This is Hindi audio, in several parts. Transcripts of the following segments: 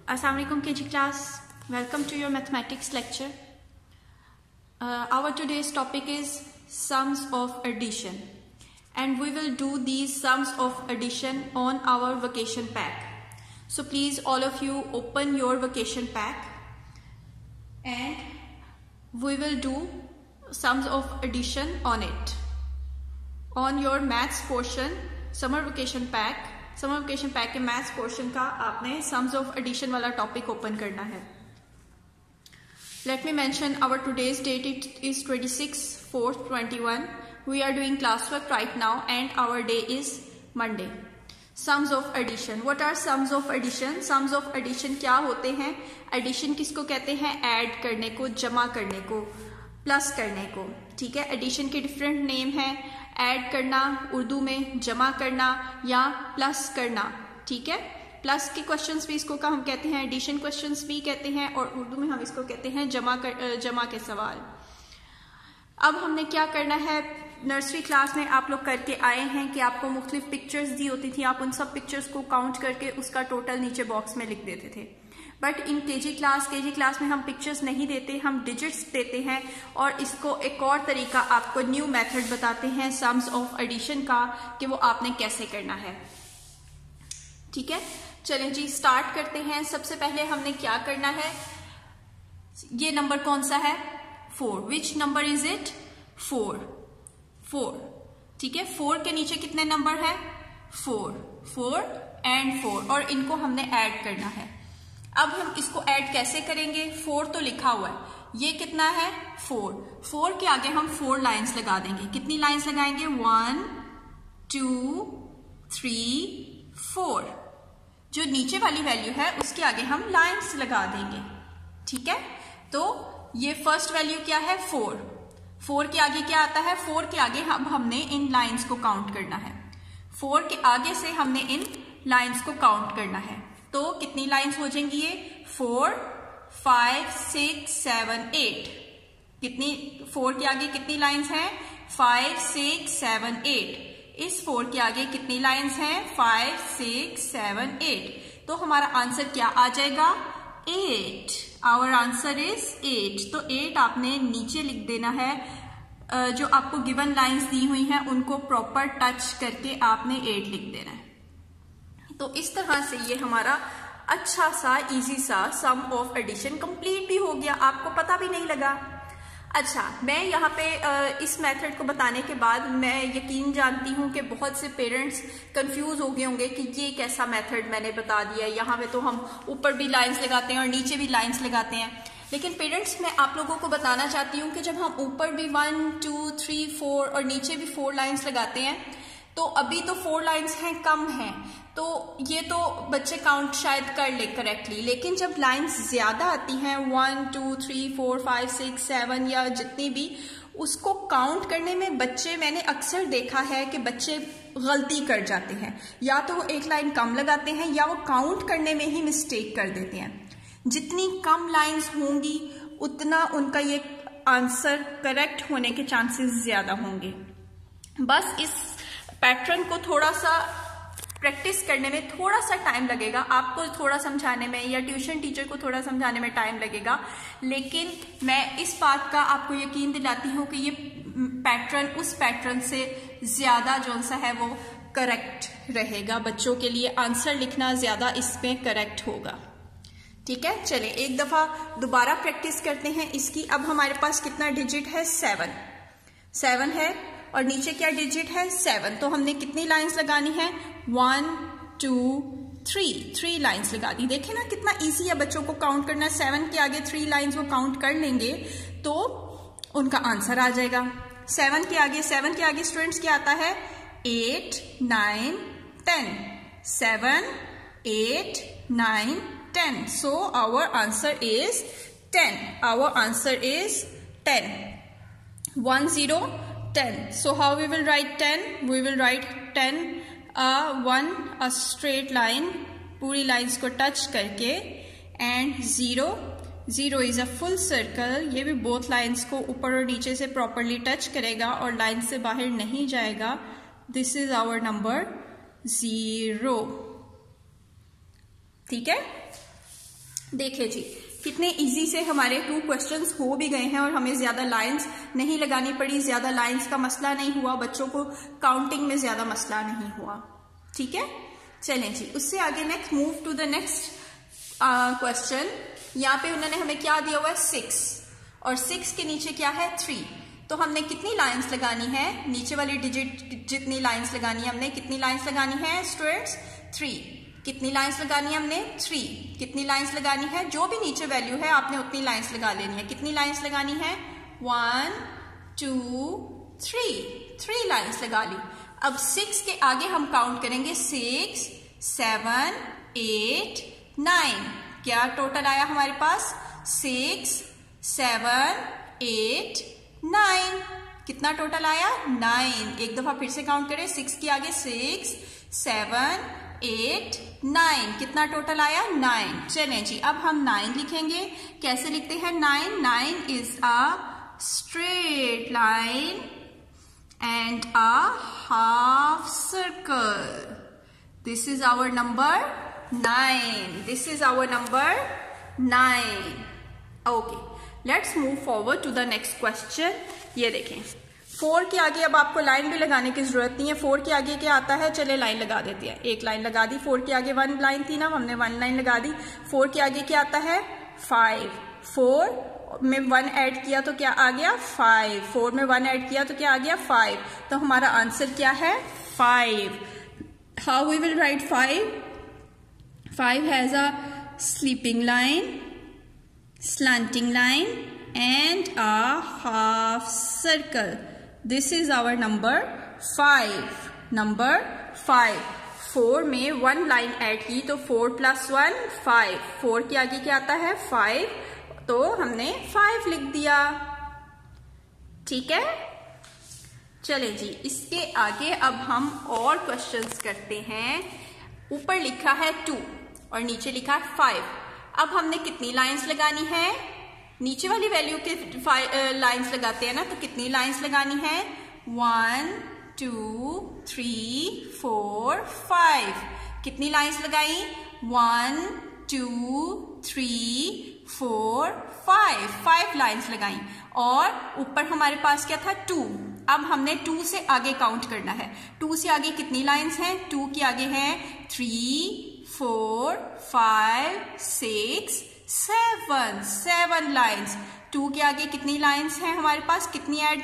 Assalamu alaikum KG class. Welcome to your mathematics lecture. Our today's topic is sums of addition, and we will do these sums of addition on our vacation pack. So please all of you open your vacation pack and we will do sums of addition on it. On your maths portion, summer vacation pack के मैथ्स पोर्शन का आपने सम्स ऑफ एडिशन वाला टॉपिक ओपन करना है. Let me mention our today's date. It is 26/4/21. We are doing class work right now and our day is Monday. Sums of addition. What are sums of addition? Sums of addition क्या होते हैं? एडिशन किसको कहते हैं? ऐड करने को, जमा करने को, प्लस करने को. ठीक है, एडिशन के डिफरेंट नेम है. ऐड करना उर्दू में, जमा करना या प्लस करना. ठीक है, प्लस के क्वेश्चंस भी इसको हम कहते हैं, एडिशन क्वेश्चंस भी कहते हैं, और उर्दू में हम इसको कहते हैं जमा के सवाल. अब हमने क्या करना है, नर्सरी क्लास में आप लोग करके आए हैं कि आपको मुख्तलिफ पिक्चर्स दी होती थी, आप उन सब पिक्चर्स को काउंट करके उसका टोटल नीचे बॉक्स में लिख देते थे. बट इन केजी क्लास में हम पिक्चर्स नहीं देते, हम डिजिट्स देते हैं. और इसको एक और तरीका आपको न्यू मेथड बताते हैं सम्स ऑफ एडिशन का, कि वो आपने कैसे करना है. ठीक है, चलें जी स्टार्ट करते हैं. सबसे पहले हमने क्या करना है, ये नंबर कौन सा है? 4. Which number is it? 4. ठीक है, 4 के नीचे कितने नंबर है? 4 एंड 4, और इनको हमने ऐड करना है. अब हम इसको ऐड कैसे करेंगे? 4 तो लिखा हुआ है, ये कितना है? 4 के आगे हम 4 लाइंस लगा देंगे. कितनी लाइंस लगाएंगे? 1 2 3 4. जो नीचे वाली वैल्यू है उसके आगे हम लाइंस लगा देंगे. ठीक है, तो ये फर्स्ट वैल्यू क्या है? 4 के आगे क्या आता है? 4 के आगे हमने इन लाइंस को काउंट करना है. 4 के आगे से हमने इन लाइंस को काउंट करना है. तो कितनी लाइंस हो जाएंगी ये? 4 5 6 7 8. कितनी 4 के आगे कितनी लाइंस हैं? 5 6 7 8. इस 4 के आगे कितनी लाइंस हैं? 5 6 7 8. तो हमारा आंसर क्या आ जाएगा? 8. Our answer is 8. तो 8 आपने नीचे लिख देना है. जो आपको गिवन लाइंस दी हुई हैं उनको प्रॉपर टच करके आपने 8 लिख देना है. तो इस तरह से ये हमारा अच्छा सा इजी सा सम ऑफ एडिशन कंप्लीट भी हो गया, आपको पता भी नहीं लगा. अच्छा, मैं यहाँ पे इस मेथड को बताने के बाद मैं यकीन जानती हूँ कि बहुत से पेरेंट्स कंफ्यूज हो गए होंगे कि ये कैसा मेथड मैंने बता दिया. यहाँ पे तो हम ऊपर भी लाइंस लगाते हैं और नीचे भी लाइंस लगाते हैं. लेकिन पेरेंट्स, मैं आप लोगों को बताना चाहती हूँ कि जब हम ऊपर भी 1 2 3 4 और नीचे भी 4 लाइंस लगाते हैं, तो अभी तो 4 लाइंस हैं, कम हैं, तो ये तो बच्चे काउंट शायद कर ले करेक्टली. लेकिन जब लाइंस ज्यादा आती हैं 1 2 3 4 5 6 7 या जितनी भी, उसको काउंट करने में बच्चे, मैंने अक्सर देखा है कि बच्चे गलती कर जाते हैं. या तो वो एक लाइन कम लगाते हैं या वो काउंट करने में ही मिस्टेक कर देते हैं. जितनी कम लाइंस होंगी उतना उनका ये आंसर करेक्ट होने के चांसेस ज्यादा होंगे. बस इस पैटर्न को थोड़ा सा प्रैक्टिस करने में थोड़ा सा टाइम लगेगा. आपको थोड़ा समझाने में या ट्यूशन टीचर को थोड़ा समझाने में टाइम लगेगा, लेकिन मैं इस बात का आपको यकीन दिलाती हूँ कि ये पैटर्न उस पैटर्न से ज्यादा जो सा है वो करेक्ट रहेगा. बच्चों के लिए आंसर लिखना ज्यादा इसमें करेक्ट होगा. ठीक है, चले एक दफा दोबारा प्रैक्टिस करते हैं इसकी. अब हमारे पास कितना डिजिट है? 7 है, और नीचे क्या डिजिट है? 7. तो हमने कितनी लाइंस लगानी है? 1 2 3 लाइंस लगा दी. देखें ना कितना इजी है बच्चों को काउंट करना. 7 के आगे 3 लाइंस वो काउंट कर लेंगे तो उनका आंसर आ जाएगा. 7 के आगे स्टूडेंट्स क्या आता है? 8 9 10. 7 8 9 10. So our answer is 10. Our answer is 10. 1 0 10. So how we will write 10? We will write 10 1 a straight line, पूरी लाइंस को टच करके, and 0 is a full circle. ये भी बोथ लाइंस को ऊपर और नीचे से प्रॉपरली टच करेगा और लाइन से बाहर नहीं जाएगा. This is our number 0. ठीक है, देखिए जी कितने इजी से हमारे 2 क्वेश्चंस हो भी गए हैं और हमें ज्यादा लाइंस नहीं लगानी पड़ी, ज्यादा लाइंस का मसला नहीं हुआ, बच्चों को काउंटिंग में ज्यादा मसला नहीं हुआ। ठीक है, चलें जी उससे आगे next move to the next question. यहाँ पे उन्होंने हमें क्या दिया हुआ है 6 और 6 के नीचे क्या है 3। तो हमने कितनी लाइंस लगानी है, नीचे वाली डिजिट जितनी लाइंस लगानी है हमने, कितनी लाइंस लगानी है स्टूडेंट्स 3। कितनी लाइंस लगानी है हमने 3। कितनी लाइंस लगानी है, जो भी नीचे वैल्यू है आपने उतनी लाइंस लगा लेनी है। कितनी लाइंस लगानी है 1 2 3 लाइंस लगा ली। अब 6 के आगे हम काउंट करेंगे 6 7 8 9। क्या टोटल आया हमारे पास 6 7 8 9। कितना टोटल आया 9। एक दफा फिर से काउंट करें, 6 के आगे 6 7 8 9। कितना टोटल आया 9। चलें जी अब हम 9 लिखेंगे। कैसे लिखते हैं 9? 9 is a straight line and a half circle. This is our number 9। This is our number 9। Okay, let's move forward to the next question. ये देखें 4 के आगे अब आपको लाइन भी लगाने की जरूरत नहीं है। 4 के आगे क्या आता है, चले लाइन लगा देते हैं। एक लाइन लगा दी, 4 के आगे 1 लाइन थी ना, हमने 1 लाइन लगा दी। 4 के आगे क्या आता है 5। 4 में 1 ऐड किया तो क्या आ गया 5। 4 में 1 ऐड किया तो क्या आ गया 5। तो हमारा आंसर क्या है 5। How we will write 5? 5 has a sleeping line, slanting line and a half circle. This is our number 5. Number 5. 4 में 1 लाइन ऐड की तो 4 + 1 5। 4 के आगे क्या आता है 5, तो हमने 5 लिख दिया। ठीक है, चले जी इसके आगे अब हम और क्वेश्चंस करते हैं। ऊपर लिखा है 2 और नीचे लिखा है 5। अब हमने कितनी लाइंस लगानी है, नीचे वाली वैल्यू के लाइंस लगाते हैं ना, तो कितनी लाइंस लगानी है 1 2 3 4 5। कितनी लाइंस लगाई 1 2 3 4 5 लाइंस लगाई। और ऊपर हमारे पास क्या था 2। अब हमने 2 से आगे काउंट करना है। 2 से आगे कितनी लाइंस हैं, 2 के आगे है 3 4 5 6 7 लाइंस। 2 के आगे कितनी लाइंस हैं हमारे पास, कितनी ऐड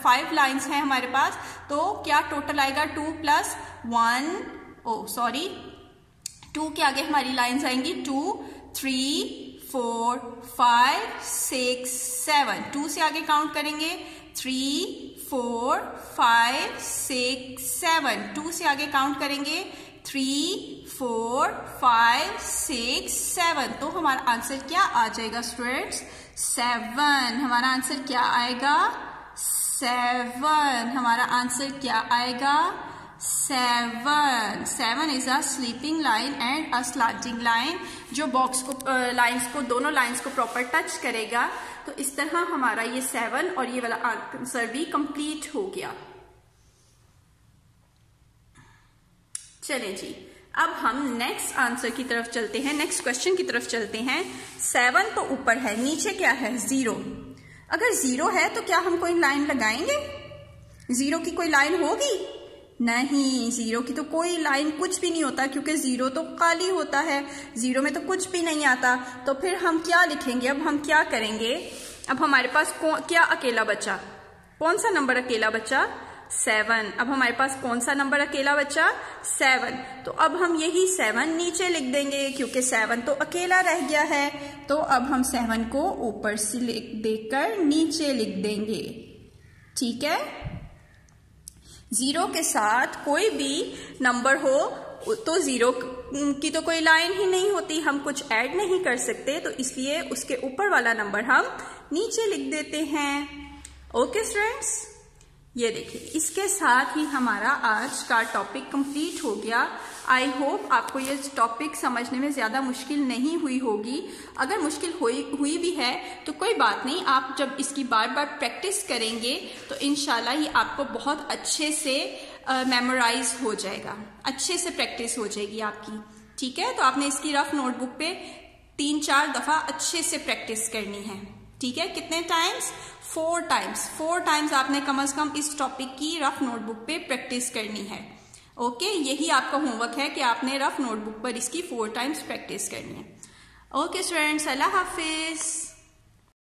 5 लाइंस हैं हमारे पास। तो क्या टोटल आएगा 2 + 1 2 के आगे हमारी लाइंस आएंगी 2 3 4 5 6 7। 2 से आगे काउंट करेंगे 3 4 5 6 7। 2 से आगे काउंट करेंगे 3 4 5 6 7। तो हमारा आंसर क्या आ जाएगा स्टूडेंट्स 7। हमारा आंसर क्या आएगा 7। हमारा आंसर क्या आएगा 7। 7 is a sleeping line and a slanting line, जो बॉक्स को लाइंस को दोनों लाइंस को प्रॉपर टच करेगा। तो इस तरह हमारा ये 7 और ये वाला आंसर भी कंप्लीट हो गया। चलें जी अब हम नेक्स्ट आंसर की तरफ चलते हैं, नेक्स्ट क्वेश्चन की तरफ चलते हैं। 7 तो ऊपर है, नीचे क्या है 0। अगर 0 है तो क्या हम कोई लाइन लगाएंगे, 0 की कोई लाइन होगी नहीं, 0 की तो कोई लाइन कुछ भी नहीं होता, क्योंकि 0 तो खाली होता है, 0 में तो कुछ भी नहीं आता। तो फिर हम क्या लिखेंगे, अब हम क्या करेंगे, अब हमारे पास क्या अकेला बचा, कौन सा नंबर अकेला बचा 7। अब हमारे पास कौन सा नंबर अकेला बचा 7। तो अब हम यही 7 नीचे लिख देंगे, क्योंकि 7 तो अकेला रह गया है। तो अब हम 7 को ऊपर से देकर नीचे लिख देंगे। ठीक है, 0 के साथ कोई भी नंबर हो तो 0 की तो कोई लाइन ही नहीं होती, हम कुछ ऐड नहीं कर सकते, तो इसलिए उसके ऊपर वाला नंबर हम नीचे लिख देते हैं। ओके स्टूडेंट्स, ये देखिए इसके साथ ही हमारा आज का टॉपिक कंप्लीट हो गया। आई होप आपको ये टॉपिक समझने में ज़्यादा मुश्किल नहीं हुई होगी। अगर मुश्किल हुई भी है तो कोई बात नहीं, आप जब इसकी बार बार प्रैक्टिस करेंगे तो इंशाल्लाह ये आपको बहुत अच्छे से मेमोराइज हो जाएगा, अच्छे से प्रैक्टिस हो जाएगी आपकी। ठीक है, तो आपने इसकी रफ नोटबुक पे 3-4 दफा अच्छे से प्रैक्टिस करनी है। ठीक है, कितने टाइम्स? 4 टाइम्स। 4 टाइम्स आपने कम से कम इस टॉपिक की रफ नोटबुक पे प्रैक्टिस करनी है। ओके, यही आपका होमवर्क है कि आपने रफ नोटबुक पर इसकी 4 टाइम्स प्रैक्टिस करनी है। ओके स्टूडेंट्स, अल्लाह हाफिज।